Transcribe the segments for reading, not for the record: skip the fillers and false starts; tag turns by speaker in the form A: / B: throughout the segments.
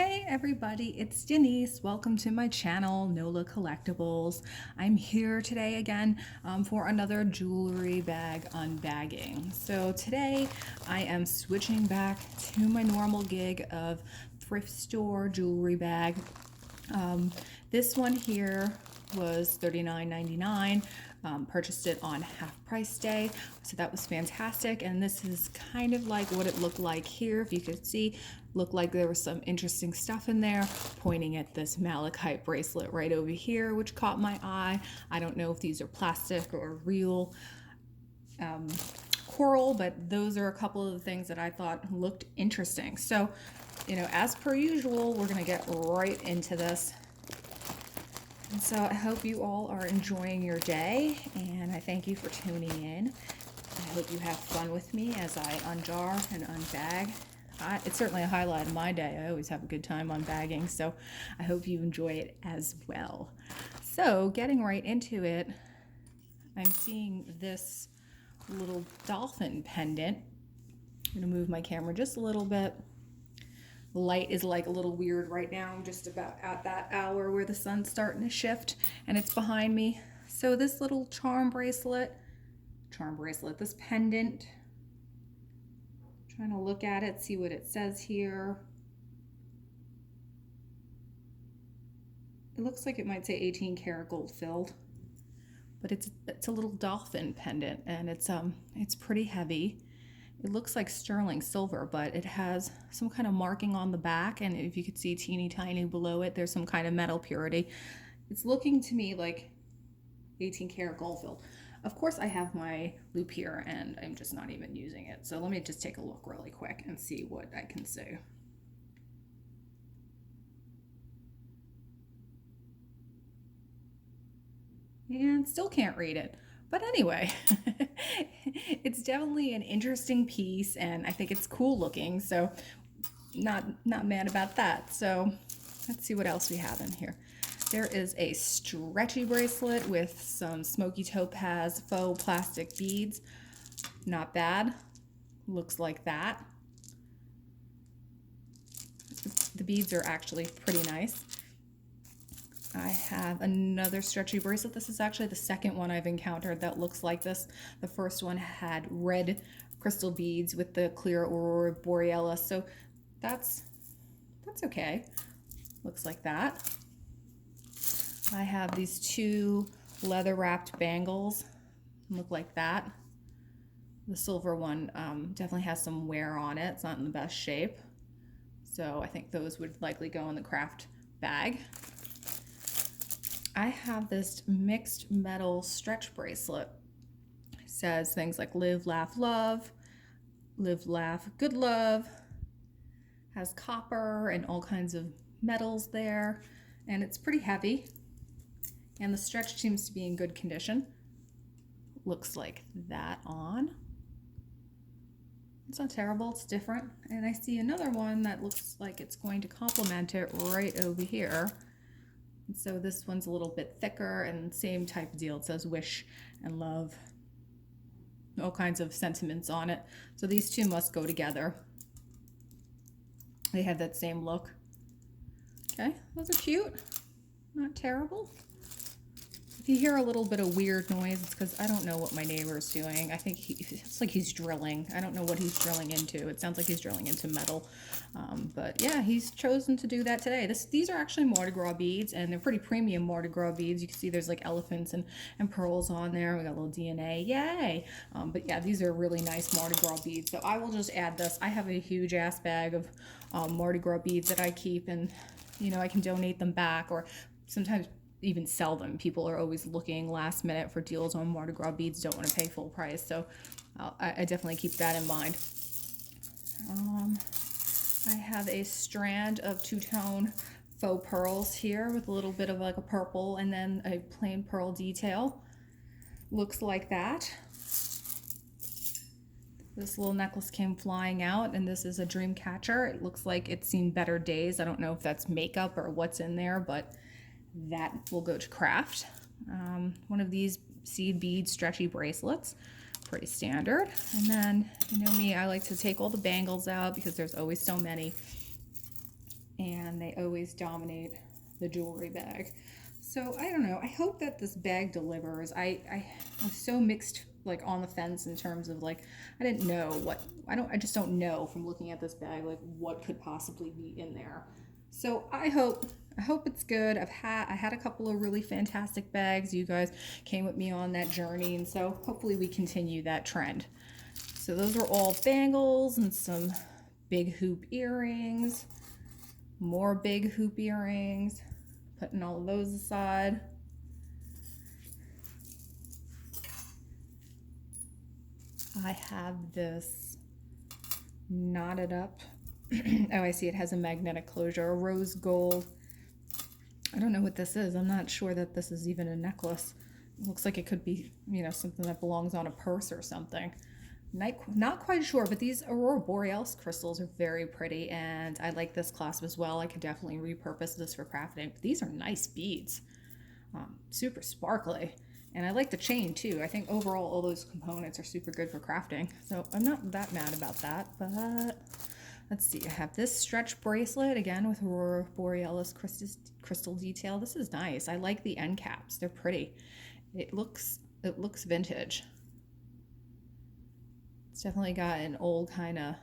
A: Hey everybody, it's Denise. Welcome to my channel, NOLA Collectibles. I'm here today again for another jewelry bag unbagging. So today I am switching back to my normal gig of thrift store jewelry bag. This one here was $39.99. Purchased it on half price day, so that was fantastic. And this is kind of like what it looked like here. If you could see, looked like there was some interesting stuff in there, pointing at this malachite bracelet right over here, which caught my eye. I don't know if these are plastic or real coral, but those are a couple of the things that I thought looked interesting. So, as per usual, we're gonna get right into this. And so I hope you all are enjoying your day, and I thank you for tuning in. I hope you have fun with me as I unjar and unbag. It's certainly a highlight of my day. I always have a good time unbagging, so I hope you enjoy it as well. So getting right into it, I'm seeing this little dolphin pendant. I'm going to move my camera just a little bit. The light is like a little weird right now. I'm just about at that hour where the sun's starting to shift and it's behind me. So this little charm bracelet, this pendant, trying to look at it, see what it says here. It looks like it might say 18 karat gold filled, but it's a little dolphin pendant, and it's pretty heavy. It looks like sterling silver, but it has some kind of marking on the back, and if you could see teeny tiny below it, there's some kind of metal purity. It's looking to me like 18 karat gold filled. Of course, I have my loop here, and I'm just not even using it. So let me just take a look really quick and see what I can see. And still can't read it. But anyway, it's definitely an interesting piece, and I think it's cool looking, so not mad about that. So let's see what else we have in here. There is a stretchy bracelet with some smoky topaz faux plastic beads. Not bad. Looks like that. The beads are actually pretty nice. I have another stretchy bracelet. This is actually the second one I've encountered that looks like this. The first one had red crystal beads with the clear aurora borealis, so that's okay. Looks like that. I have these two leather wrapped bangles. Look like that. The silver one definitely has some wear on it. It's not in the best shape, so I think those would likely go in the craft bag. I have this mixed metal stretch bracelet. It says things like live, laugh, love, live, laugh, good love. Has copper and all kinds of metals there, and it's pretty heavy. And the stretch seems to be in good condition. Looks like that on. It's not terrible, it's different. And I see another one that looks like it's going to complement it right over here. So this one's a little bit thicker, and same type of deal. It says wish and love, all kinds of sentiments on it. So these two must go together. They have that same look. Okay, those are cute, not terrible. If you hear a little bit of weird noise, it's because I don't know what my neighbor is doing. I think it's like he's drilling. I don't know what he's drilling into. It sounds like he's drilling into metal. But yeah, he's chosen to do that today. These are actually Mardi Gras beads, and they're pretty premium Mardi Gras beads. You can see there's like elephants and pearls on there. We got a little DNA, yay. But yeah, these are really nice Mardi Gras beads. So I will just add this. I have a huge ass bag of Mardi Gras beads that I keep, and I can donate them back, or sometimes even sell them. People are always looking last minute for deals on Mardi Gras beads, don't want to pay full price, so I definitely keep that in mind. I have a strand of two-tone faux pearls here with a little bit of like a purple and then a plain pearl detail. Looks like that. This little necklace came flying out, and this is a dream catcher. It looks like it's seen better days. I don't know if that's makeup or what's in there, but that will go to craft. One of these seed bead stretchy bracelets, pretty standard. And then, you know me, I like to take all the bangles out because there's always so many. and they always dominate the jewelry bag. So I don't know. I hope that this bag delivers. I was so mixed, like on the fence in terms of like I didn't know what I just don't know from looking at this bag like what could possibly be in there. So I hope it's good. I had a couple of really fantastic bags. You guys came with me on that journey, and so hopefully we continue that trend. So those are all bangles and some big hoop earrings, more big hoop earrings, putting all of those aside. I have this knotted up. Oh, I see it has a magnetic closure, a rose gold. I don't know what this is. I'm not sure that this is even a necklace. It looks like it could be, you know, something that belongs on a purse or something. Not quite sure, but these Aurora Borealis crystals are very pretty, and I like this clasp as well. I could definitely repurpose this for crafting. But these are nice beads, super sparkly, and I like the chain too. I think overall all those components are super good for crafting, so I'm not that mad about that. But let's see, I have this stretch bracelet again with Aurora Borealis crystal detail. This is nice. I like the end caps. They're pretty. It looks vintage. It's definitely got an old kind of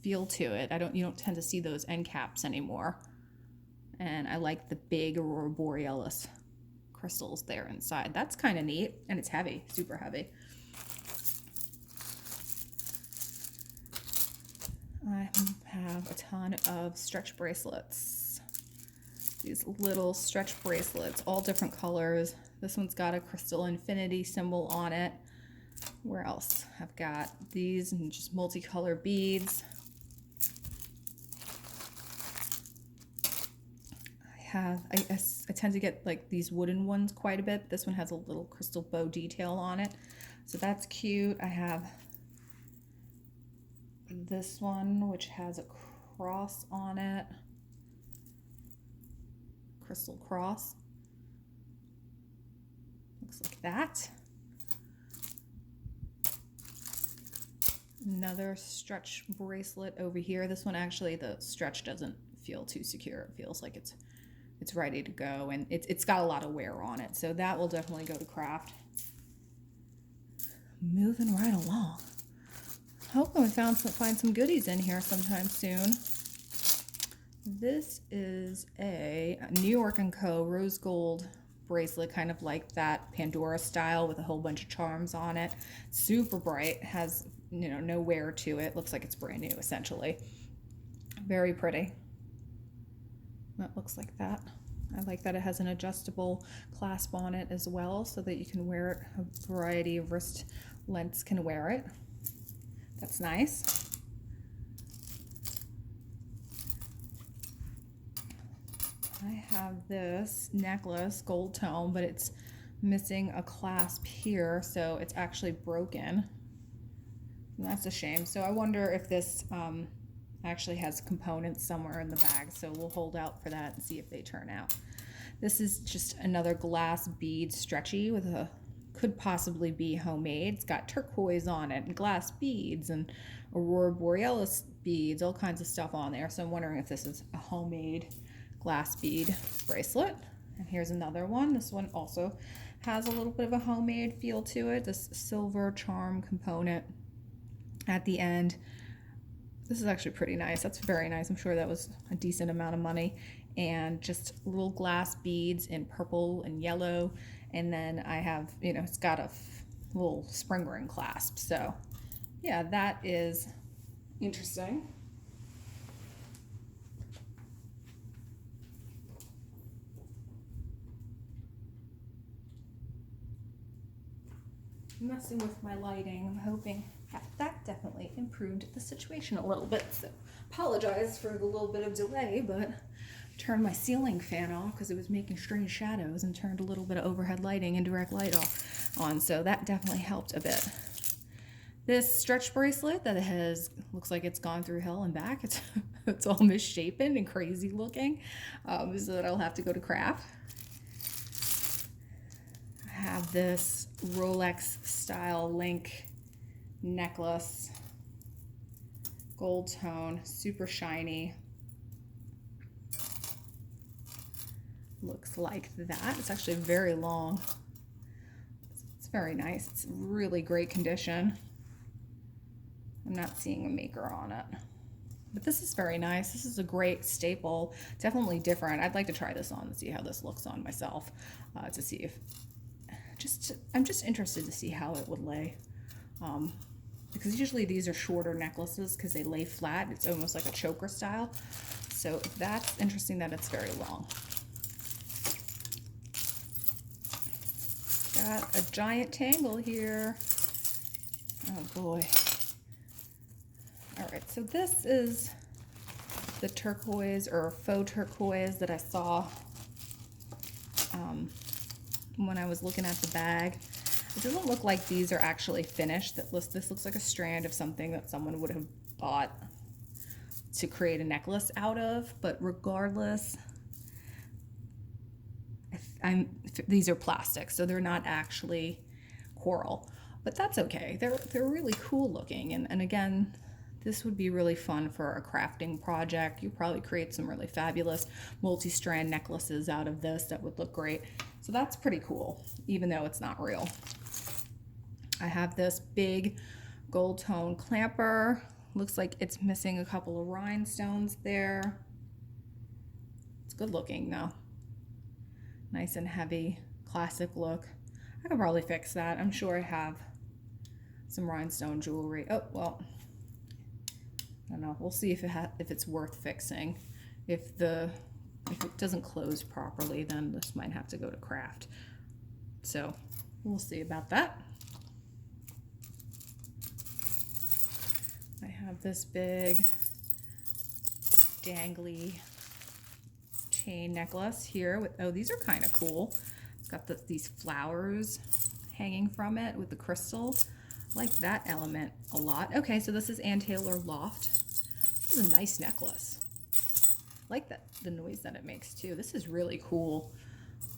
A: feel to it. You don't tend to see those end caps anymore. And I like the big Aurora Borealis crystals there inside. That's kind of neat, and it's heavy, super heavy. I have a ton of stretch bracelets. These little stretch bracelets, all different colors. This one's got a crystal infinity symbol on it. Where else? I've got these and just multicolor beads. I tend to get like these wooden ones quite a bit. This one has a little crystal bow detail on it, so that's cute. I have this one which has a cross on it, crystal cross. Looks like that. Another stretch bracelet over here. This one actually, the stretch doesn't feel too secure. It feels like it's ready to go, and it's got a lot of wear on it, so that will definitely go to craft. Moving right along. Hope I find some goodies in here sometime soon. This is a New York & Co. rose gold bracelet, kind of like that Pandora style with a whole bunch of charms on it. Super bright, has, you know, no wear to it. Looks like it's brand new essentially. Very pretty. That looks like that. I like that it has an adjustable clasp on it as well, so that you can wear it. A variety of wrist lengths can wear it. That's nice. I have this necklace, gold tone, but it's missing a clasp here, so it's actually broken. And that's a shame. So I wonder if this actually has components somewhere in the bag, so we'll hold out for that and see if they turn out. This is just another glass bead stretchy with a, could possibly be homemade. It's got turquoise on it and glass beads and Aurora Borealis beads, all kinds of stuff on there. So I'm wondering if this is a homemade glass bead bracelet. And here's another one. This one also has a little bit of a homemade feel to it. This silver charm component at the end. This is actually pretty nice. That's very nice. I'm sure that was a decent amount of money. And just little glass beads in purple and yellow. And then I have, you know, it's got a little spring ring clasp. So yeah, that is interesting. Messing with my lighting. I'm hoping that definitely improved the situation a little bit. So apologize for the little bit of delay, but I turned my ceiling fan off because it was making strange shadows, and turned a little bit of overhead lighting and direct light on, so that definitely helped a bit. This stretch bracelet that looks like it's gone through hell and back. It's all misshapen and crazy looking, so that I'll have to go to craft. I have this Rolex style link necklace, gold tone, super shiny. looks like that. It's actually very long. It's very nice. It's really great condition. I'm not seeing a maker on it. But this is very nice. This is a great staple. Definitely different. I'd like to try this on and see how this looks on myself. To see if, I'm just interested to see how it would lay. Because usually these are shorter necklaces because they lay flat. It's almost like a choker style. So that's interesting that it's very long. Got a giant tangle here. Oh boy. All right, so this is the turquoise or faux turquoise that I saw when I was looking at the bag. It doesn't look like these are actually finished. This looks like a strand of something that someone would have bought to create a necklace out of, but regardless, these are plastic, so they're not actually coral, but that's okay. They're really cool looking, and again, this would be really fun for a crafting project. You probably create some really fabulous multi-strand necklaces out of this that would look great. So that's pretty cool, even though it's not real. I have this big gold tone clamper. Looks like it's missing a couple of rhinestones there. It's good looking though. Nice and heavy, classic look. I could probably fix that. I'm sure I have some rhinestone jewelry. Oh, well, I don't know. We'll see if it's worth fixing. If it doesn't close properly, then this might have to go to craft. So we'll see about that. I have this big dangly chain necklace here with, oh, these are kind of cool. It's got these flowers hanging from it with the crystals. I like that element a lot. Okay, so this is Ann Taylor Loft. This is a nice necklace. I like the noise that it makes too. This is really cool.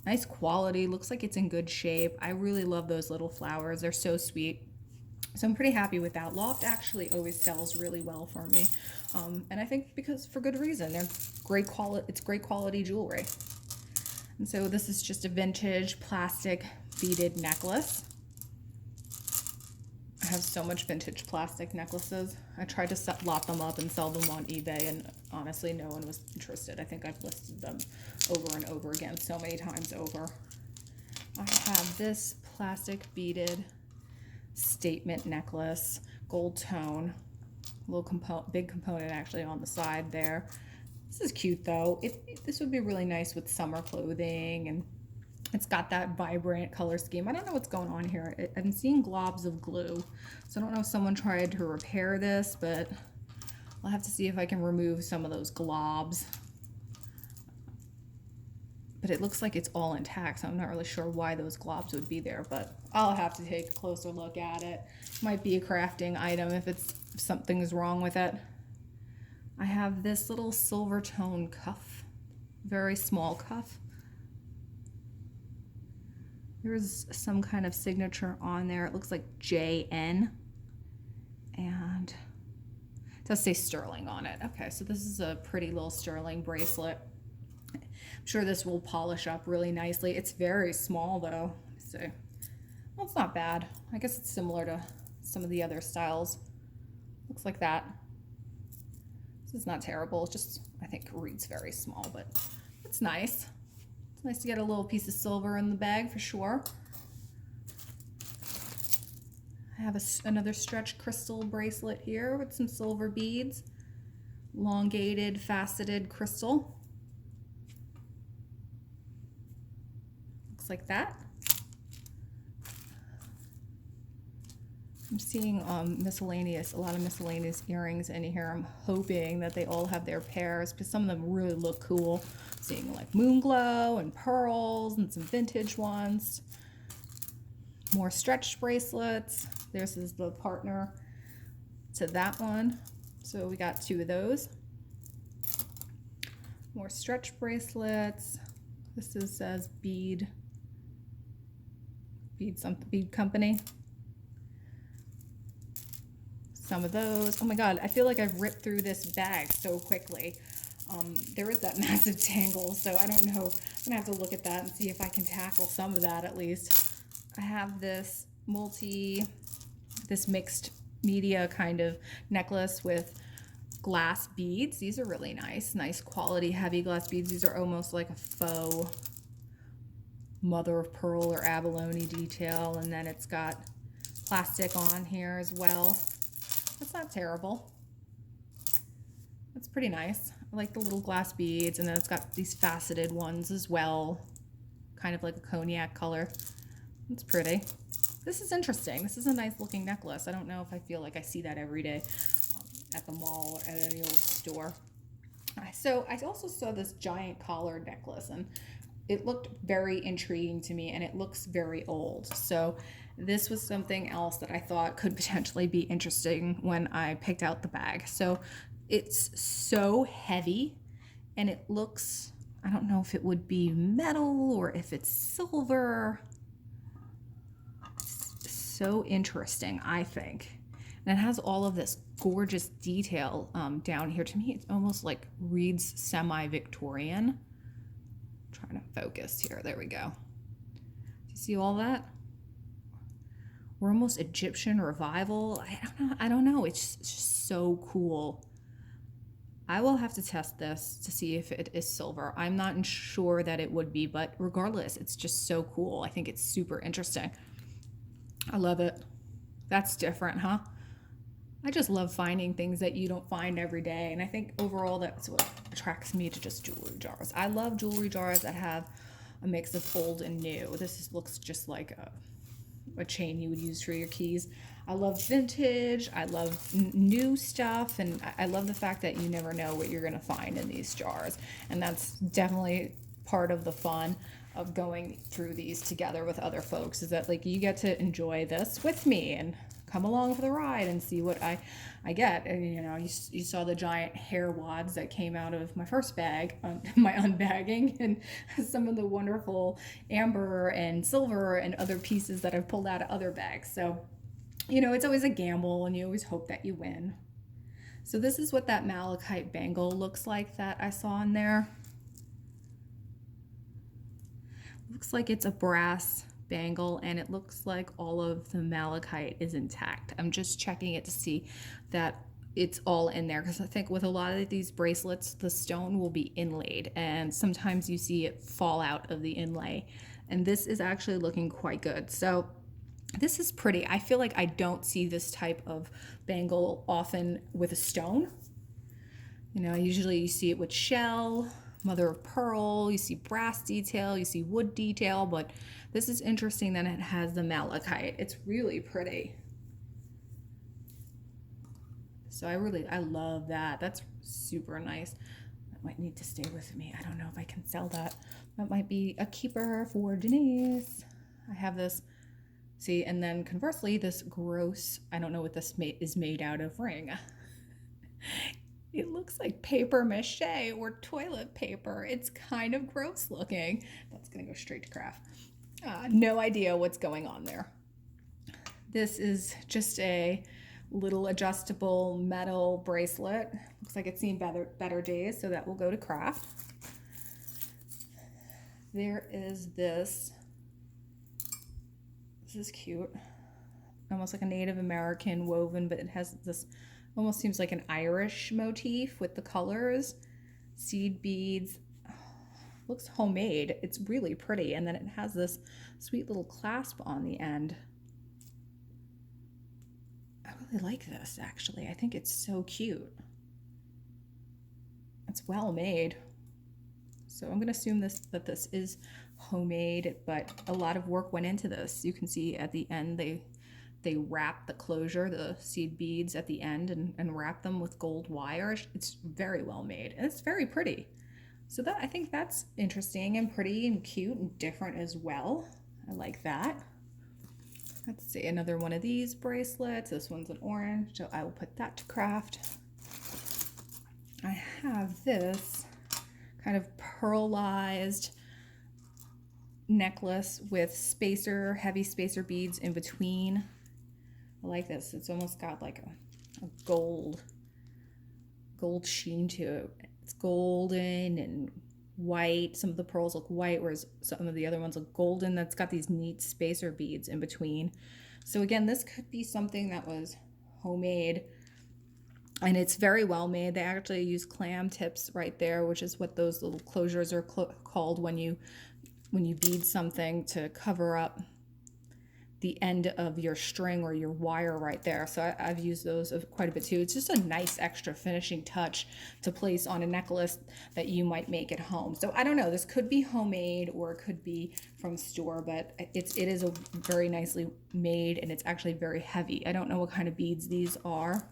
A: Nice quality, looks like it's in good shape. I really love those little flowers. They're so sweet. So I'm pretty happy with that. Loft actually always sells really well for me. And I think because for good reason. They're great quality, it's great quality jewelry. And so this is just a vintage plastic beaded necklace. I have so much vintage plastic necklaces. I tried to lot them up and sell them on eBay, and honestly, no one was interested. I think I've listed them over and over again, so many times over. I have this plastic beaded statement necklace, gold tone, big component actually on the side there. This is cute though. This would be really nice with summer clothing, and it's got that vibrant color scheme. I don't know what's going on here. I'm seeing globs of glue. So I don't know if someone tried to repair this, but I'll have to see if I can remove some of those globs. But it looks like it's all intact, so I'm not really sure why those globs would be there, but I'll have to take a closer look at it. Might be a crafting item if something's wrong with it. I have this little silver tone cuff, very small cuff. There's some kind of signature on there. It looks like JN, and it does say sterling on it. Okay, so this is a pretty little sterling bracelet. I'm sure this will polish up really nicely. It's very small though, so well, it's not bad. I guess it's similar to some of the other styles. Looks like that. This is not terrible. It's just, I think, reads very small, but it's nice. It's nice to get a little piece of silver in the bag for sure. I have another stretch crystal bracelet here with some silver beads. Elongated, faceted crystal. Looks like that. I'm seeing a lot of miscellaneous earrings in here. I'm hoping that they all have their pairs because some of them really look cool. Seeing like moon glow and pearls and some vintage ones. More stretch bracelets. This is the partner to that one. So we got 2 of those. More stretch bracelets. This says bead company. Some of those. Oh my god, I feel like I've ripped through this bag so quickly. There is that massive tangle, so I don't know. I'm gonna have to look at that and see if I can tackle some of that at least. I have this mixed media kind of necklace with glass beads. These are really nice quality heavy glass beads. These are almost like a faux mother of pearl or abalone detail, and then it's got plastic on here as well. That's not terrible. That's pretty nice. I like the little glass beads, and then it's got these faceted ones as well, kind of like a cognac color. It's pretty. This is interesting. This is a nice looking necklace. I don't know if I feel like I see that every day at the mall or at any old store. So I also saw this giant collar necklace, and it looked very intriguing to me, and it looks very old. So this was something else that I thought could potentially be interesting when I picked out the bag. So it's so heavy, and it looks, I don't know if it would be metal or if it's silver. It's so interesting, I think. And it has all of this gorgeous detail down here. To me, it almost like reads semi-Victorian. Trying to focus here. There we go. You see all that? We're almost Egyptian revival. I don't know. It's just so cool. I will have to test this to see if it is silver. I'm not sure that it would be, but regardless, it's just so cool. I think it's super interesting. I love it. That's different, huh? I just love finding things that you don't find every day. And I think overall that's what attracts me to just jewelry jars. I love jewelry jars that have a mix of old and new. Looks just like a chain you would use for your keys. I love vintage. I love new stuff. And I love the fact that you never know what you're going to find in these jars. And that's definitely part of the fun of going through these together with other folks, is that like you get to enjoy this with me and come along for the ride and see what I get. And you know, you saw the giant hair wads that came out of my first bag, my unbagging, and some of the wonderful amber and silver and other pieces that I've pulled out of other bags. So, you know, it's always a gamble, and you always hope that you win. So this is what that malachite bangle looks like that I saw in there. Looks like it's a brass bangle, and it looks like all of the malachite is intact. I'm just checking it to see that it's all in there, because I think with a lot of these bracelets, the stone will be inlaid, and sometimes you see it fall out of the inlay, and this is actually looking quite good. So this is pretty. I feel like I don't see this type of bangle often with a stone. You know, usually you see it with shell, mother of pearl, you see brass detail, you see wood detail, but this is interesting that it has the malachite. It's really pretty. So I love that. That's super nice. That might need to stay with me. I don't know if I can sell that. That might be a keeper for Denise. I have this, see, and then conversely, this gross, I don't know what this is made out of, ring. It looks like paper mache or toilet paper. It's kind of gross looking. That's gonna go straight to craft. No idea what's going on there. This is just a little adjustable metal bracelet. Looks like it's seen better days, so that will go to craft. There is this. This is cute. Almost like a Native American woven, but it has this, almost seems like an Irish motif with the colors, seed beads. Looks homemade. It's really pretty. And then it has this sweet little clasp on the end. I really like this, actually. I think it's so cute. It's well made. So I'm going to assume that this is homemade, but a lot of work went into this. You can see at the end they wrap the closure, the seed beads at the end, and wrap them with gold wire. It's very well made, and it's very pretty. So that, I think that's interesting and pretty and cute and different as well. I like that. Let's see, another one of these bracelets. This one's an orange, so I will put that to craft. I have this kind of pearlized necklace with heavy spacer beads in between. I like this. It's almost got like a gold sheen to it. It's golden and white. Some of the pearls look white, whereas some of the other ones look golden. That's got these neat spacer beads in between. So again, this could be something that was homemade, and it's very well made. They actually use clam tips right there, which is what those little closures are called when you bead something, to cover up the end of your string or your wire right there. So I've used those quite a bit too. It's just a nice extra finishing touch to place on a necklace that you might make at home. So I don't know, this could be homemade or it could be from store, but it is a very nicely made, and it's actually very heavy. I don't know what kind of beads these are.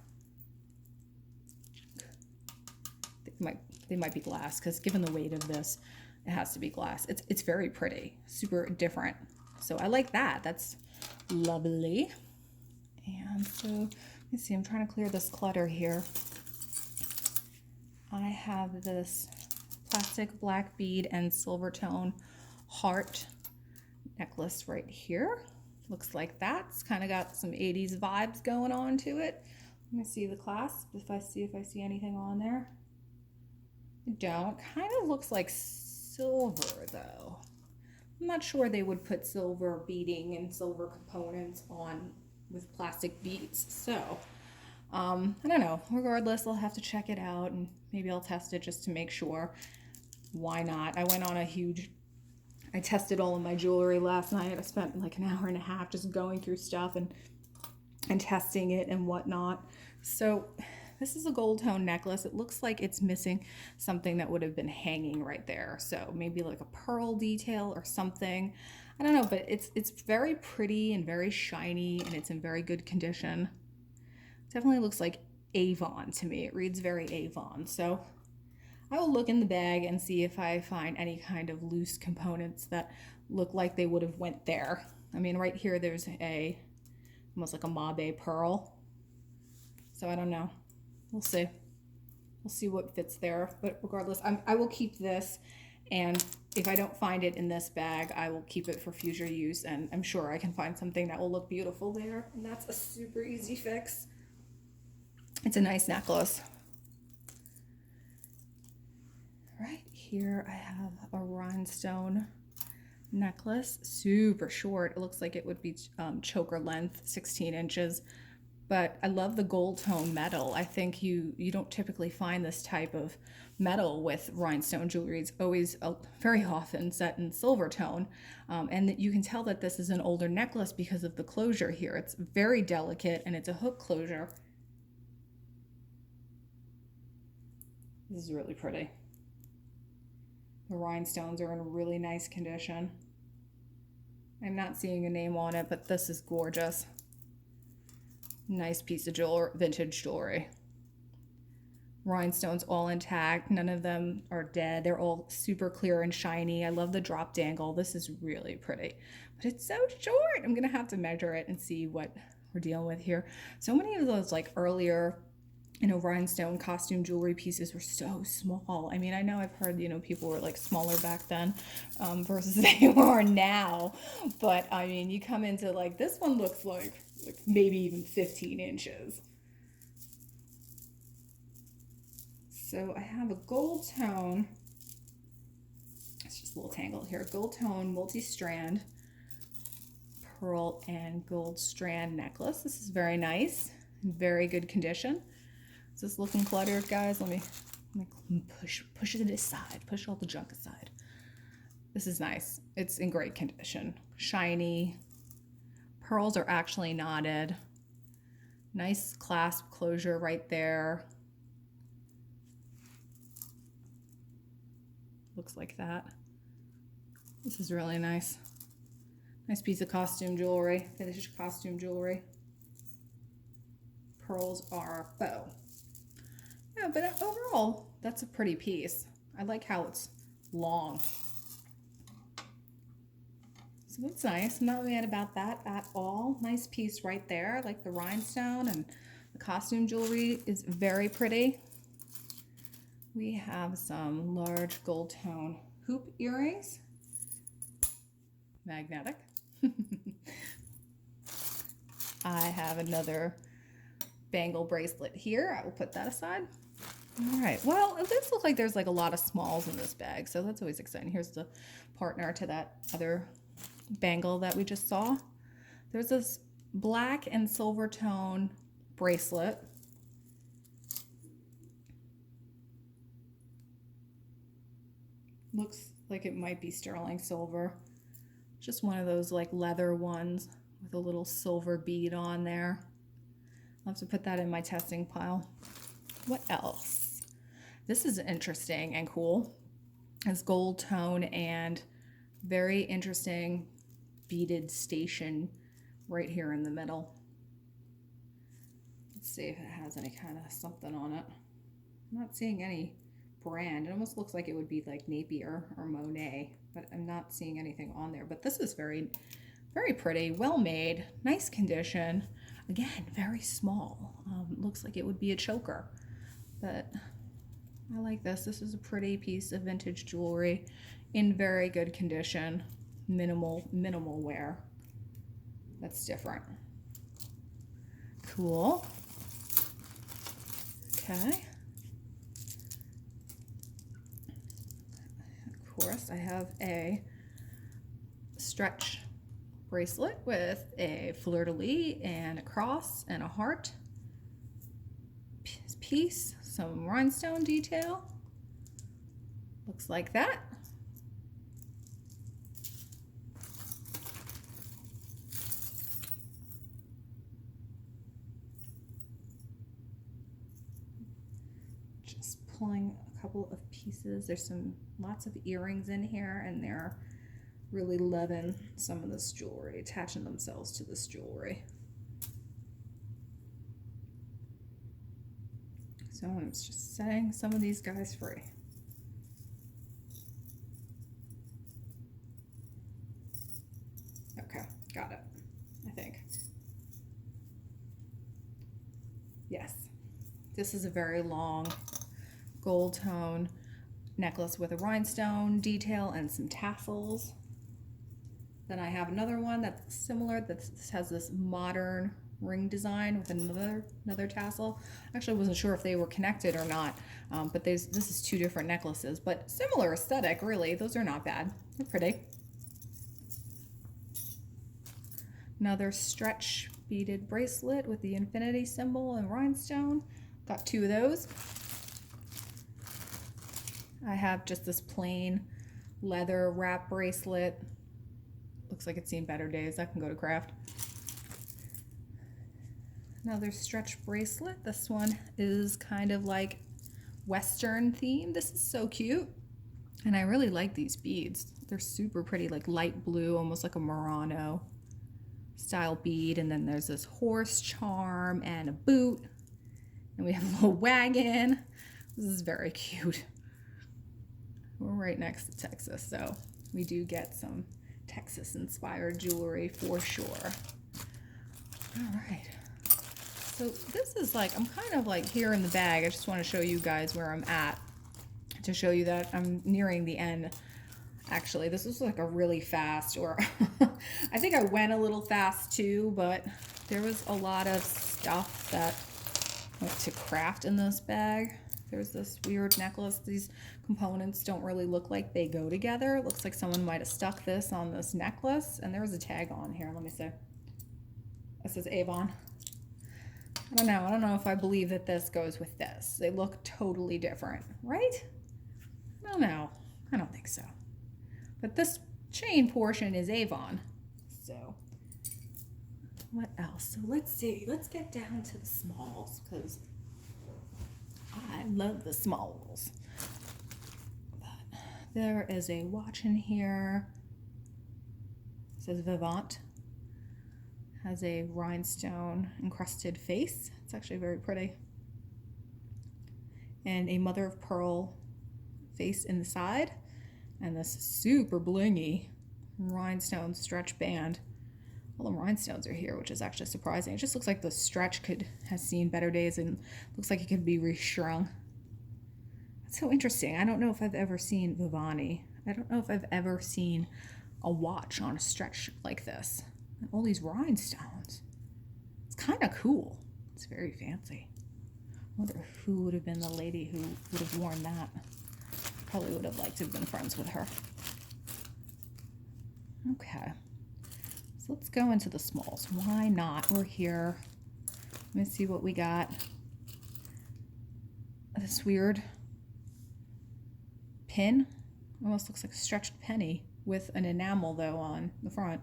A: They might be glass, because given the weight of this, it has to be glass. It's very pretty, super different. So I like that. That's lovely. And so let me see, I'm trying to clear this clutter here. I have this plastic black bead and silver tone heart necklace right here. Looks like that. It's kind of got some 80s vibes going on to it. Let me see the clasp, if I see anything on there. I don't. Kind of looks like silver though. I'm not sure they would put silver beading and silver components on with plastic beads. So, I don't know. Regardless, I'll have to check it out, and maybe I'll test it just to make sure. Why not? I went on I tested all of my jewelry last night. I spent like an hour and a half just going through stuff and testing it and whatnot. So this is a gold tone necklace. It looks like it's missing something that would have been hanging right there. So maybe like a pearl detail or something. I don't know, but it's very pretty and very shiny, and it's in very good condition. Definitely looks like Avon to me. It reads very Avon. So I will look in the bag and see if I find any kind of loose components that look like they would have went there. I mean, right here there's almost like a mabe pearl. So I don't know. We'll see. We'll see what fits there. But regardless, I will keep this, and if I don't find it in this bag, I will keep it for future use, and I'm sure I can find something that will look beautiful there. And that's a super easy fix. It's a nice necklace. Right here I have a rhinestone necklace, super short. It looks like it would be choker length, 16 inches. But I love the gold tone metal. I think you don't typically find this type of metal with rhinestone jewelry. It's always very often set in silver tone. And you can tell that this is an older necklace because of the closure here. It's very delicate, and it's a hook closure. This is really pretty. The rhinestones are in really nice condition. I'm not seeing a name on it, but this is gorgeous. Nice piece of vintage jewelry. Rhinestones all intact. None of them are dead. They're all super clear and shiny. I love the drop dangle. This is really pretty, but it's so short. I'm gonna have to measure it and see what we're dealing with here. So many of those like earlier, rhinestone costume jewelry pieces were so small. I mean, I know I've heard, people were like smaller back then versus they are now. But I mean, you come into like, this one looks like maybe even 15 inches. So I have a gold tone, it's just a little tangled here, gold tone multi-strand pearl and gold strand necklace. This is very nice, in very good condition. Is this looking cluttered, guys? Let me push it aside, push all the junk aside. This is nice. It's in great condition, shiny. Pearls are actually knotted. Nice clasp closure right there. Looks like that. This is really nice. Nice piece of costume jewelry, finished costume jewelry. Pearls are faux. Yeah, but overall, that's a pretty piece. I like how it's long. So that's nice. I'm not mad about that at all. Nice piece right there. I like the rhinestone, and the costume jewelry is very pretty. We have some large gold tone hoop earrings. Magnetic. I have another bangle bracelet here. I will put that aside. All right, well, it does look like there's like a lot of smalls in this bag, so that's always exciting. Here's the partner to that other bangle that we just saw. There's this black and silver tone bracelet. Looks like it might be sterling silver. Just one of those like leather ones with a little silver bead on there. I'll have to put that in my testing pile. What else? This is interesting and cool. It's gold tone and very interesting beaded station right here in the middle. Let's see if it has any kind of something on it. I'm not seeing any brand. It almost looks like it would be like Napier or Monet, but I'm not seeing anything on there. But this is very, very pretty, well made, nice condition. Again, very small. Looks like it would be a choker, but I like this. This is a pretty piece of vintage jewelry in very good condition. Minimal wear. That's different. Cool. Okay. Of course, I have a stretch bracelet with a fleur-de-lis and a cross and a heart piece, some rhinestone detail. Looks like that. Just pulling a couple of pieces. There's lots of earrings in here, and they're really loving some of this jewelry, attaching themselves to this jewelry. So I'm just setting some of these guys free. Okay, got it, I think. Yes, this is a very long gold tone necklace with a rhinestone detail and some tassels. Then I have another one that's similar that has this modern ring design with another tassel. Actually, I wasn't sure if they were connected or not, but this is two different necklaces, but similar aesthetic, really. Those are not bad. They're pretty. Another stretch beaded bracelet with the infinity symbol and rhinestone. Got two of those. I have just this plain leather wrap bracelet. Looks like it's seen better days. That can go to craft. Another stretch bracelet. This one is kind of like Western themed. This is so cute. And I really like these beads. They're super pretty, like light blue, almost like a Murano style bead. And then there's this horse charm and a boot. And we have a little wagon. This is very cute. We're right next to Texas, so we do get some Texas-inspired jewelry for sure. All right. So this is like, I'm kind of like here in the bag. I just want to show you guys where I'm at to show you that I'm nearing the end. Actually, this was like a really fast, or I think I went a little fast too, but there was a lot of stuff that went to craft in this bag. There's this weird necklace. These components don't really look like they go together. It looks like someone might have stuck this on this necklace, and there was a tag on here. Let me see. This is Avon. I don't know if I believe that this goes with this. They look totally different, right? I don't know. I don't think so. But this chain portion is Avon. So what else? So let's see. Let's get down to the smalls, because I love the smalls. But there is a watch in here. It says Vivant. Has a rhinestone encrusted face. It's actually very pretty. And a mother of pearl face in the side. And this super blingy rhinestone stretch band. All the rhinestones are here, which is actually surprising. It just looks like the stretch has seen better days and looks like it could be reshrunk. That's so interesting. I don't know if I've ever seen Vivani. I don't know if I've ever seen a watch on a stretch like this. And all these rhinestones. It's kind of cool. It's very fancy. wonder who would have been the lady who would have worn that. Probably would have liked to have been friends with her. Okay, so let's go into the smalls. Why not? We're here. Let me see what we got. This weird pin. Almost looks like a stretched penny with an enamel though on the front.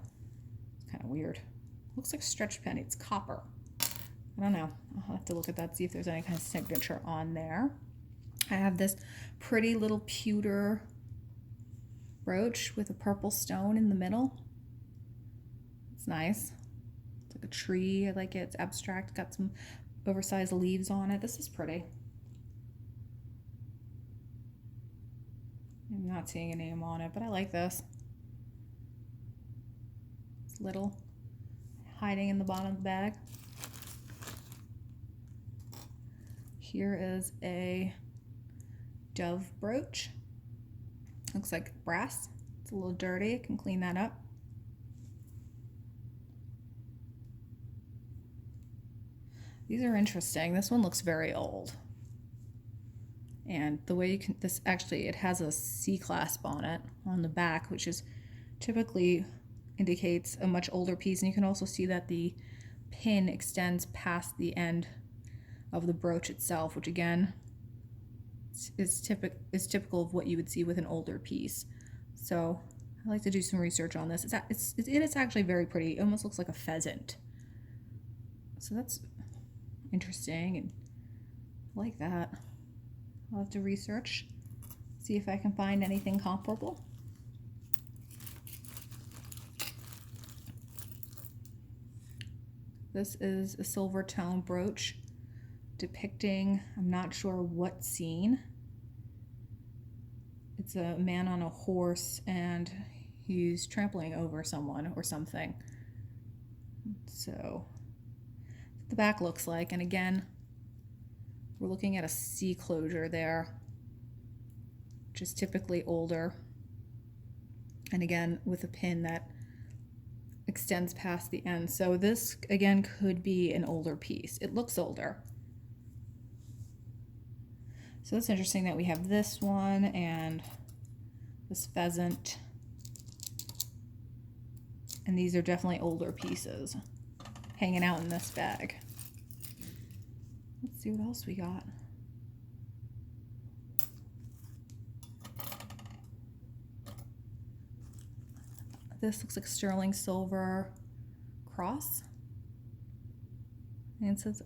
A: It's kind of weird. Looks like a stretched penny. It's copper. I don't know. I'll have to look at that, see if there's any kind of signature on there. I have this pretty little pewter brooch with a purple stone in the middle. It's nice. It's like a tree. I like it. It's abstract. Got some oversized leaves on it. This is pretty. I'm not seeing a name on it, but I like this. It's little, hiding in the bottom of the bag. Here is a dove brooch. Looks like brass. It's a little dirty. I can clean that up. These are interesting. This one looks very old. And the way you can, this actually, it has a C clasp on it on the back, which is typically indicates a much older piece. And you can also see that the pin extends past the end of the brooch itself, which again is typical of what you would see with an older piece. So I like to do some research on this. It's actually very pretty. It almost looks like a pheasant. So that's interesting, and I like that. I'll have to research, see if I can find anything comparable. This is a silver tone brooch depicting, I'm not sure what scene. It's a man on a horse and he's trampling over someone or something. So the back looks like, and again, we're looking at a C closure there, which is typically older. And again, with a pin that extends past the end. So this, again, could be an older piece. It looks older. So it's interesting that we have this one and this pheasant. And these are definitely older pieces hanging out in this bag. Let's see what else we got. This looks like sterling silver cross. And it says,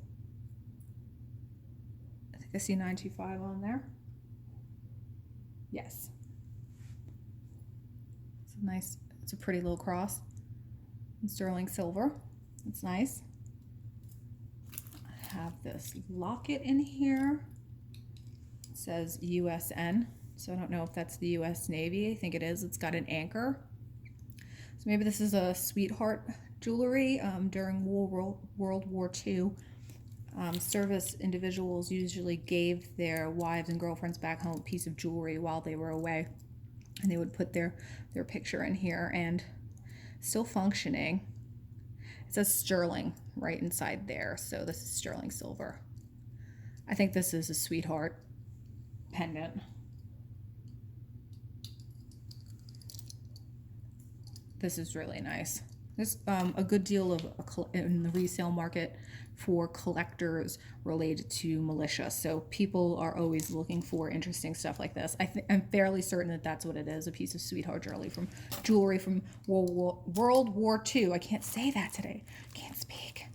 A: I think I see 925 on there. Yes. It's a nice, it's a pretty little cross. In sterling silver. It's nice. I have this locket in here. It says USN. So I don't know if that's the US Navy. I think it is. It's got an anchor. So maybe this is a sweetheart jewelry. During World War II, service individuals usually gave their wives and girlfriends back home a piece of jewelry while they were away. And they would put their picture in here, and still functioning. It says sterling right inside there. So this is sterling silver. I think this is a sweetheart pendant. This is really nice. There's a good deal of in the resale market for collectors related to militia. So people are always looking for interesting stuff like this. I'm fairly certain that that's what it is, a piece of sweetheart jewelry from World War II. I can't say that today. Can't speak.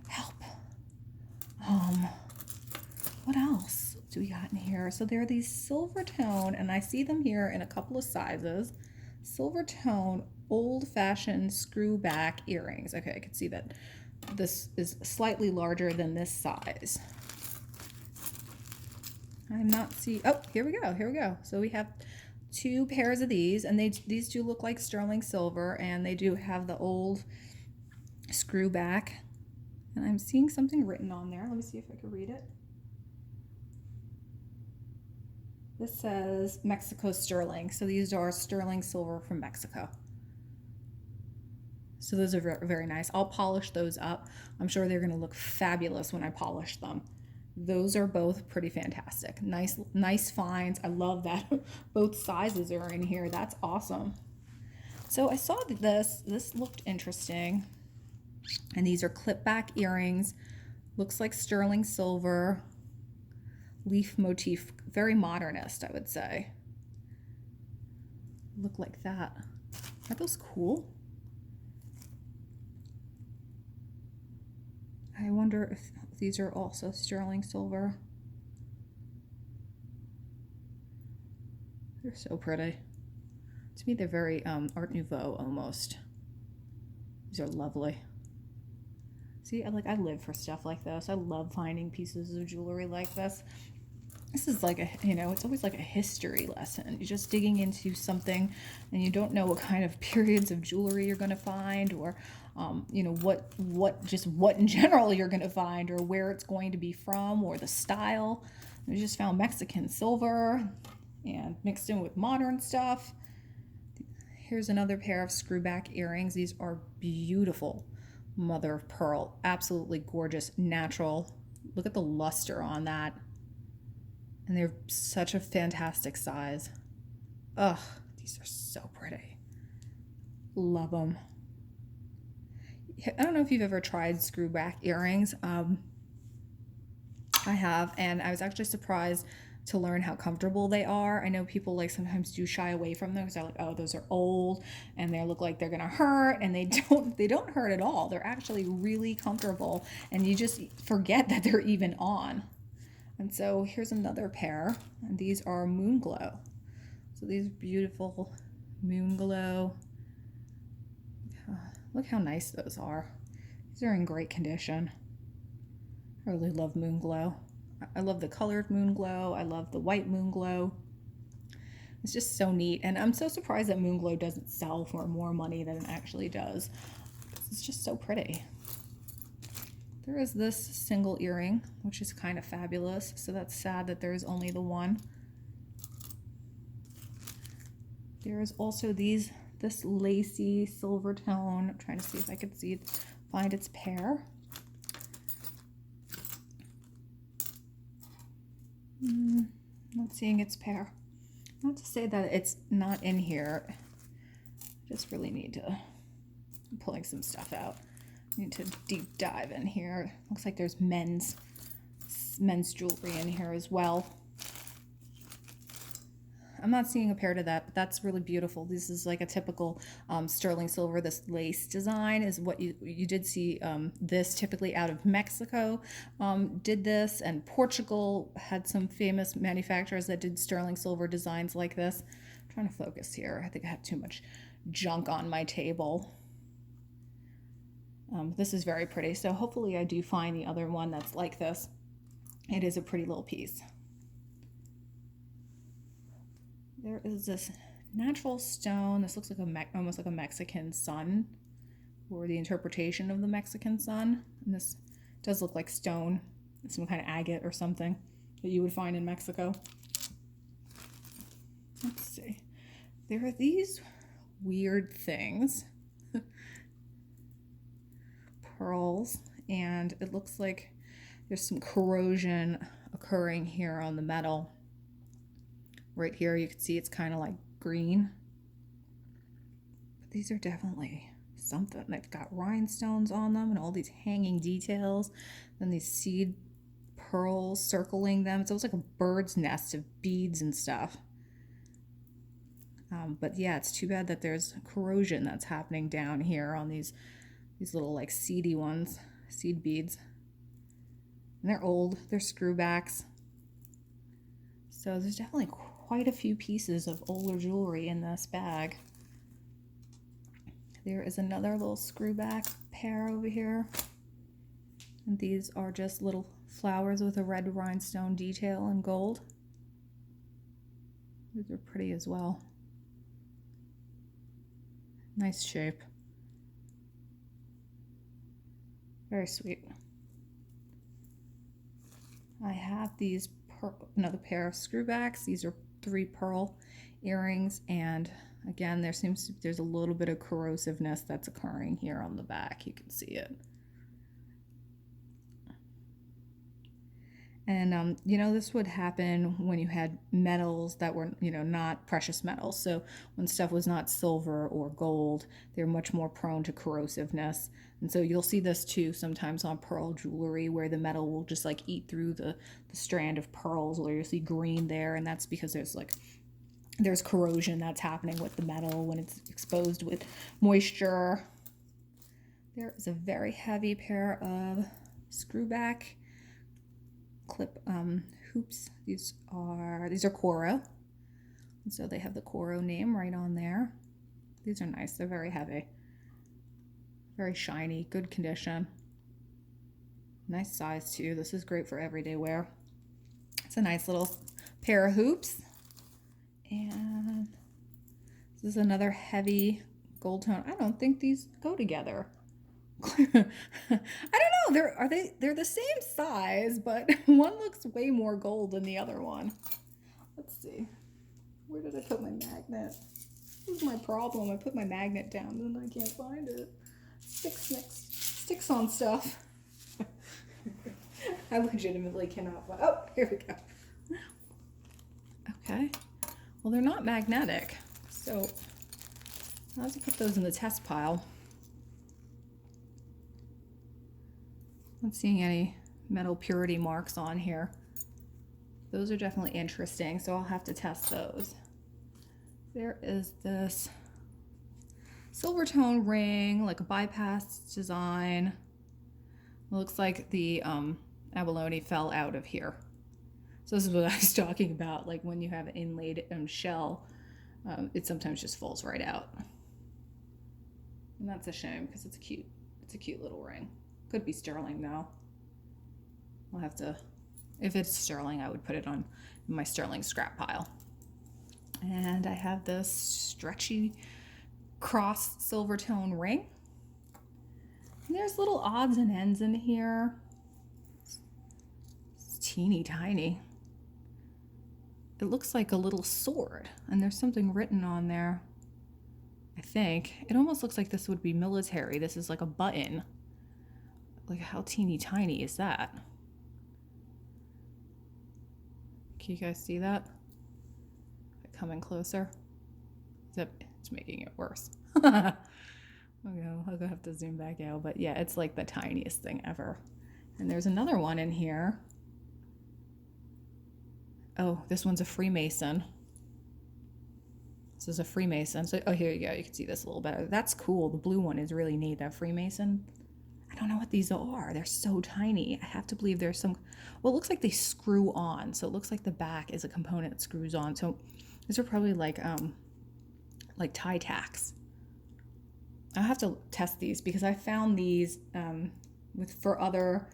A: Help. What else do we got in here? So there are these silver tone, and I see them here in a couple of sizes. Silver tone, old-fashioned screw back earrings. Okay, I can see that this is slightly larger than this size. I'm not see. Oh, here we go. So we have two pairs of these, and these do look like sterling silver, and they do have the old screw back. And I'm seeing something written on there. Let me see if I can read it. This says Mexico sterling. So these are sterling silver from Mexico. So those are very nice. I'll polish those up. I'm sure they're going to look fabulous when I polish them. those are both pretty fantastic. Nice finds. I love that both sizes are in here. That's awesome. So I saw this looked interesting. And these are clip back earrings. Looks like sterling silver, leaf motif, very modernist, I would say. Look like that. Are those cool? I wonder if these are also sterling silver. They're so pretty. To me, they're very Art Nouveau almost. These are lovely. See, I live for stuff like this. I love finding pieces of jewelry like this. This is like it's always like a history lesson. You're just digging into something and you don't know what kind of periods of jewelry you're going to find, or, what in general you're going to find, or where it's going to be from, or the style. We just found Mexican silver and mixed in with modern stuff. Here's another pair of screwback earrings. These are beautiful. Mother of pearl, absolutely gorgeous, natural. Look at the luster on that. And they're such a fantastic size. Ugh, these are so pretty. Love them. I don't know if you've ever tried screwback earrings. I have, and I was actually surprised to learn how comfortable they are. I know people sometimes do shy away from them because they're like, oh, those are old and they look like they're gonna hurt, and they don't hurt at all. They're actually really comfortable, and you just forget that they're even on. And so here's another pair, and these are Moon Glow. So these beautiful Moon Glow. Look how nice those are. These are in great condition. I really love Moon Glow. I love the colored Moon Glow. I love the white Moon Glow. It's just so neat. And I'm so surprised that Moon Glow doesn't sell for more money than it actually does. It's just so pretty. There is this single earring, which is kind of fabulous. So that's sad that there is only the one. There is also this lacy silver tone. I'm trying to see if I could find its pair. Not seeing its pair. Not to say that it's not in here. Just really need to, I'm pulling some stuff out. Need to deep dive in here. Looks like there's men's jewelry in here as well. I'm not seeing a pair to that, but that's really beautiful. This is like a typical sterling silver. This lace design is what you did see. This typically out of Mexico did this, and Portugal had some famous manufacturers that did sterling silver designs like this. I'm trying to focus here. I think I have too much junk on my table. This is very pretty. So hopefully I do find the other one that's like this. It is a pretty little piece. There is this natural stone. This looks like almost like a Mexican sun, or the interpretation of the Mexican sun. And this does look like stone, some kind of agate or something that you would find in Mexico. Let's see. There are these weird things, pearls, and it looks like there's some corrosion occurring here on the metal. Right here you can see it's kind of like green, but these are definitely something. They've got rhinestones on them and all these hanging details, then these seed pearls circling them. It's almost like a bird's nest of beads and stuff. But yeah, it's too bad that there's corrosion that's happening down here on these little like seedy ones, seed beads. And they're old, they're screwbacks. So there's definitely quite a few pieces of older jewelry in this bag. There is another little screwback pair over here. And these are just little flowers with a red rhinestone detail in gold. These are pretty as well. Nice shape. Very sweet. I have these another pair of screwbacks. These are 3 pearl earrings, and again there's a little bit of corrosiveness that's occurring here on the back. You can see it. And, you know, this would happen when you had metals that were, you know, not precious metals. So when stuff was not silver or gold, they're much more prone to corrosiveness. And so you'll see this too sometimes on pearl jewelry where the metal will just like eat through the strand of pearls, or you'll see green there. And that's because there's corrosion that's happening with the metal when it's exposed with moisture. There is a very heavy pair of screwback clip hoops. These are Coro, and so they have the Coro name right on there. These are nice. They're very heavy, very shiny, good condition, nice size too. This is great for everyday wear. It's a nice little pair of hoops, and this is another heavy gold tone. I don't think these go together. I don't know. They're the same size, but one looks way more gold than the other one. Let's see. Where did I put my magnet? This is my problem. I put my magnet down and I can't find it. Sticks on stuff. I legitimately cannot find. Oh, here we go. Okay. Well, they're not magnetic, so I'll have to put those in the test pile. Not seeing any metal purity marks on here. Those are definitely interesting, so I'll have to test those. There is this silver tone ring, like a bypass design. It looks like the abalone fell out of here. So this is what I was talking about, like when you have an inlaid shell, it sometimes just falls right out. And that's a shame because it's a cute little ring. Could be sterling though. I'll have to, if it's sterling, I would put it on my sterling scrap pile. And I have this stretchy cross silver tone ring. And there's little odds and ends in here. It's teeny tiny. It looks like a little sword, and there's something written on there. I think it almost looks like this would be military. This is like a button. Like, how teeny tiny is that? Can you guys see that? Coming closer. It's making it worse. Okay, I'll go have to zoom back out. But yeah, it's like the tiniest thing ever. And there's another one in here. Oh, this one's a Freemason. This is a Freemason. So, oh, here you go. You can see this a little better. That's cool. The blue one is really neat. That Freemason. I don't know what these are. They're so tiny. I have to believe there's some, well, it looks like they screw on. So it looks like the back is a component that screws on. So these are probably like tie tacks. I'll have to test these because I found these for other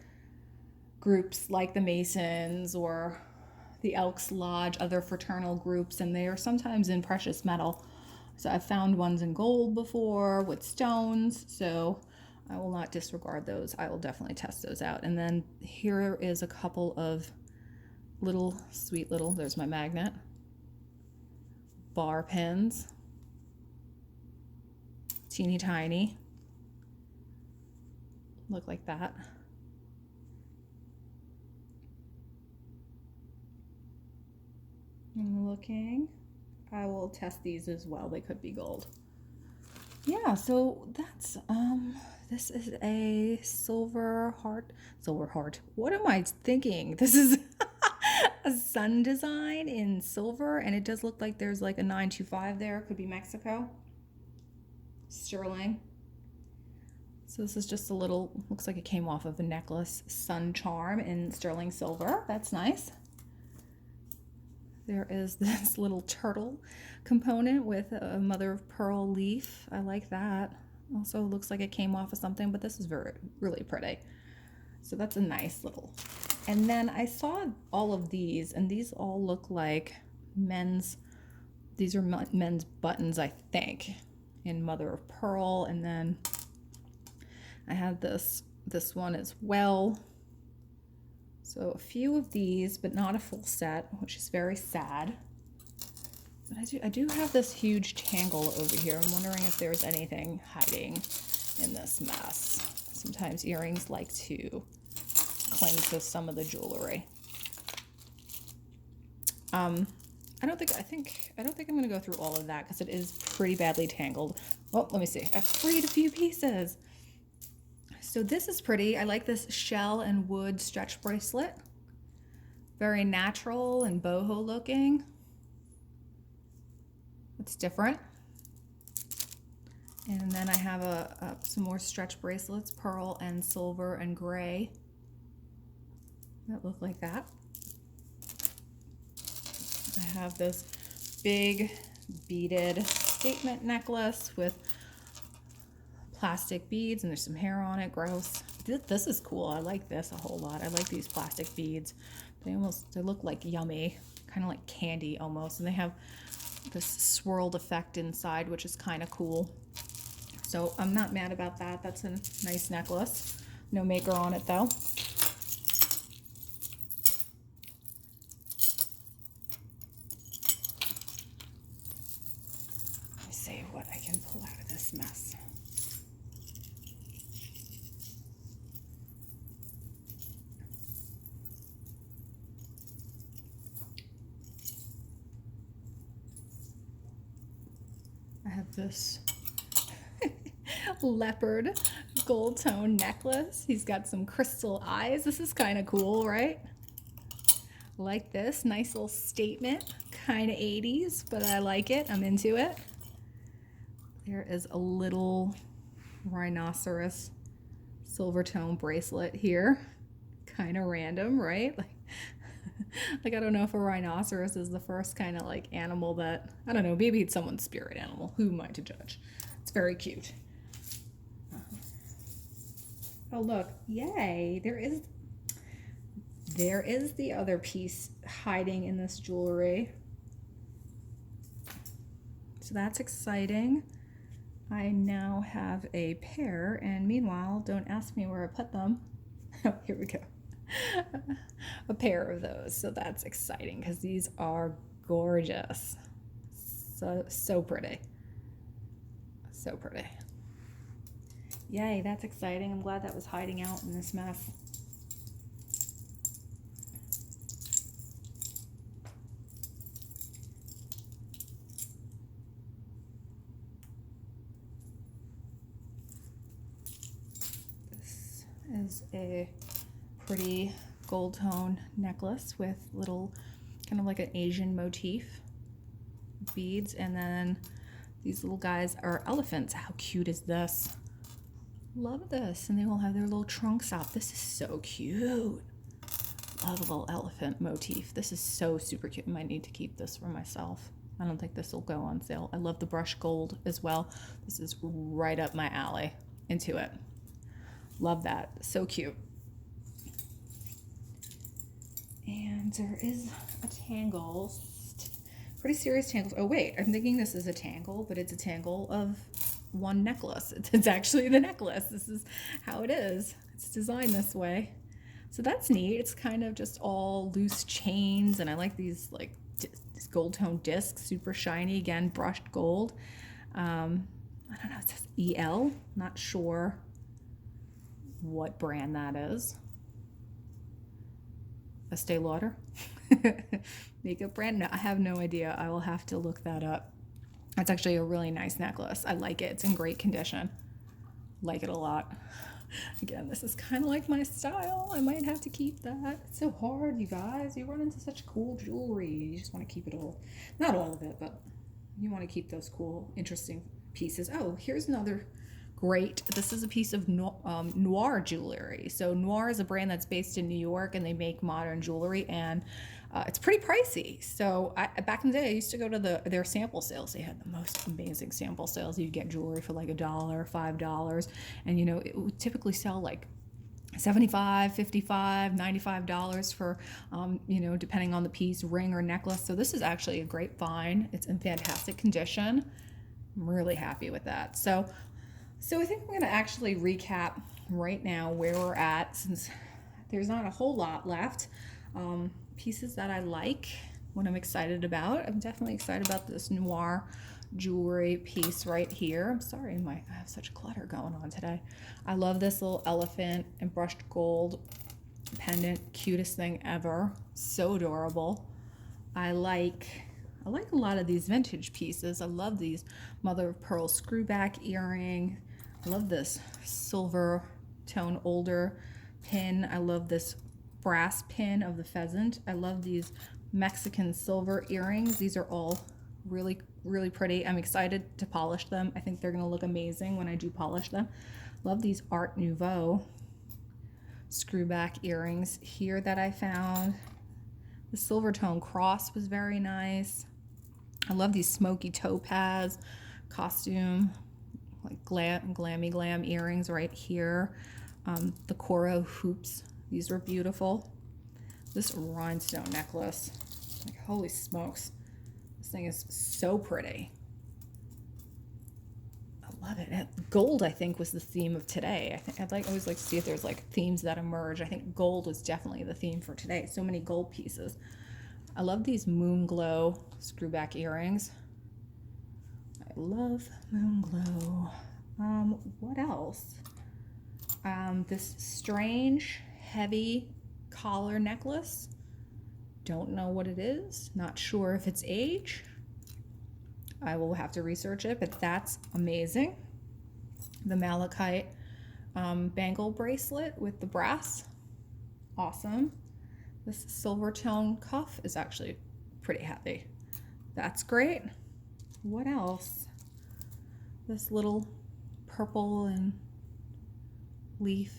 A: groups like the Masons or the Elks Lodge, other fraternal groups, and they are sometimes in precious metal. So I've found ones in gold before with stones. So I will not disregard those. I will definitely test those out. And then here is a couple of sweet little, there's my magnet, bar pins. Teeny tiny. Look like that. I'm looking. I will test these as well. They could be gold. Yeah, so that's this is a silver heart. What am I thinking? This is a sun design in silver, and it does look like there's like a 925 there. Could be Mexico. Sterling. So this is just a little, looks like it came off of a necklace, sun charm in sterling silver. That's nice. There is this little turtle component with a mother of pearl leaf. I like that. Also looks like it came off of something, but this is really pretty. So that's a nice little. And then I saw all of these, and these all look like these are men's buttons, I think, in mother of pearl. And then I have this one as well. So a few of these, but not a full set, which is very sad. But I do have this huge tangle over here. I'm wondering if there's anything hiding in this mess. Sometimes earrings like to cling to some of the jewelry. I don't think I'm gonna go through all of that because it is pretty badly tangled. Oh, let me see. I freed a few pieces. So this is pretty. I like this shell and wood stretch bracelet. Very natural and boho looking. It's different. And then I have some more stretch bracelets, pearl and silver and gray, that look like that. I have this big beaded statement necklace with plastic beads, and there's some hair on it. Gross. This is cool. I like this a whole lot. I like these plastic beads. They look like yummy, kind of like candy almost. And they have this swirled effect inside, which is kind of cool. So I'm not mad about that. That's a nice necklace. No maker on it though. Let me see what I can pull out of this mess. I have this leopard gold tone necklace. He's got some crystal eyes. This is kind of cool, right? Like this nice little statement, kind of 80s, but I like it. I'm into it. There is a little rhinoceros silver tone bracelet here. Kind of random, right? Like I don't know if a rhinoceros is the first kind of like animal that, I don't know, maybe it's someone's spirit animal. Who am I to judge? It's very cute. Oh look, yay, there is the other piece hiding in this jewelry. So that's exciting. I now have a pair, and meanwhile, don't ask me where I put them. Oh, here we go. A pair of those. So that's exciting because these are gorgeous. So pretty. So pretty. Yay, that's exciting. I'm glad that was hiding out in this mess. This is a pretty gold tone necklace with little, kind of like an Asian motif beads, and then these little guys are elephants. How cute is this? Love this. And they all have their little trunks out. This is so cute. Love a little elephant motif. This is so super cute. I might need to keep this for myself. I don't think this will go on sale. I love the brushed gold as well. This is right up my alley. Into it. Love that. So cute. And there is a tangle. Pretty serious tangles. Oh wait, I'm thinking this is a tangle, but it's a tangle of one necklace. It's actually the necklace. This is how it is. It's designed this way. So that's neat. It's kind of just all loose chains, and I like these like this gold tone discs, super shiny, again, brushed gold. I don't know, it says EL. Not sure what brand that is. Estee Lauder makeup brand? No, I have no idea. I will have to look that up. It's actually a really nice necklace. I like it. It's in great condition. Like it a lot. Again, this is kind of like my style. I might have to keep that. It's so hard, you guys. You run into such cool jewelry. You just want to keep it all. Not all of it, but you want to keep those cool, interesting pieces. Oh, here's another great. This is a piece of Noir jewelry. So Noir is a brand that's based in New York, and they make modern jewelry, and it's pretty pricey. So back in the day, I used to go to their sample sales. They had the most amazing sample sales. You'd get jewelry for like $1, $5, and you know, it would typically sell like $75, $55, $95 for, you know, depending on the piece, ring or necklace. So this is actually a great find. It's in fantastic condition. I'm really happy with that. So I think I'm going to actually recap right now where we're at, since there's not a whole lot left. Pieces that I like, what I'm excited about. I'm definitely excited about this Noir jewelry piece right here. I'm sorry, I have such clutter going on today. I love this little elephant and brushed gold pendant. Cutest thing ever. So adorable. I like a lot of these vintage pieces. I love these mother of pearl screwback earring. I love this silver tone older pin. I love this brass pin of the pheasant. I love these Mexican silver earrings. These are all really, really pretty. I'm excited to polish them. I think they're gonna look amazing when I do polish them. Love these Art Nouveau screwback earrings here that I found. The silver tone cross was very nice. I love these smoky topaz costume, like glammy glam earrings right here. The Coro hoops, these were beautiful. This rhinestone necklace, like holy smokes, this thing is so pretty. I love it. And gold, I think, was the theme of today. I'd always like to see if there's like themes that emerge. I think gold was definitely the theme for today. So many gold pieces. I love these moon glow screwback earrings. I love moon glow. What else? This strange heavy collar necklace. Don't know what it is. Not sure if it's age. I will have to research it, but that's amazing. The malachite bangle bracelet with the brass. Awesome. This silver tone cuff is actually pretty heavy. That's great. What else? This little purple and leaf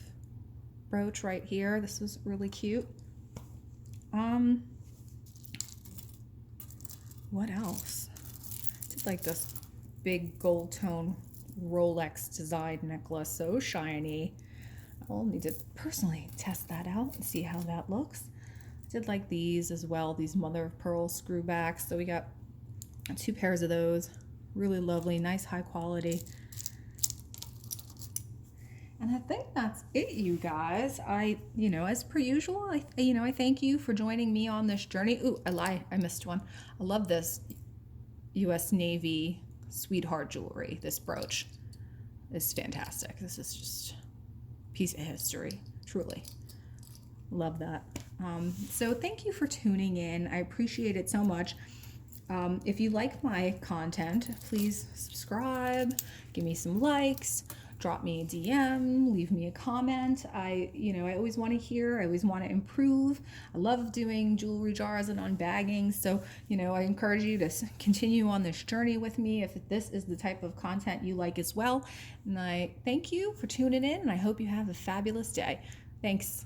A: brooch right here. This is really cute. What else? It's like this big gold tone Rolex design necklace, so shiny. I'll need to personally test that out and see how that looks. I did like these as well, these mother of pearl screwbacks. So we got 2 pairs of those. Really lovely, nice high quality. And I think that's it, you guys. As per usual, I thank you for joining me on this journey. Ooh, I lied, I missed one. I love this U.S. Navy sweetheart jewelry. This brooch is fantastic. This is just a piece of history, truly. Love that. So thank you for tuning in. I appreciate it so much. If you like my content, please subscribe, give me some likes, drop me a DM, leave me a comment. I always want to hear, I always want to improve. I love doing jewelry jars and unbagging. So, I encourage you to continue on this journey with me if this is the type of content you like as well. And I thank you for tuning in, and I hope you have a fabulous day. Thanks.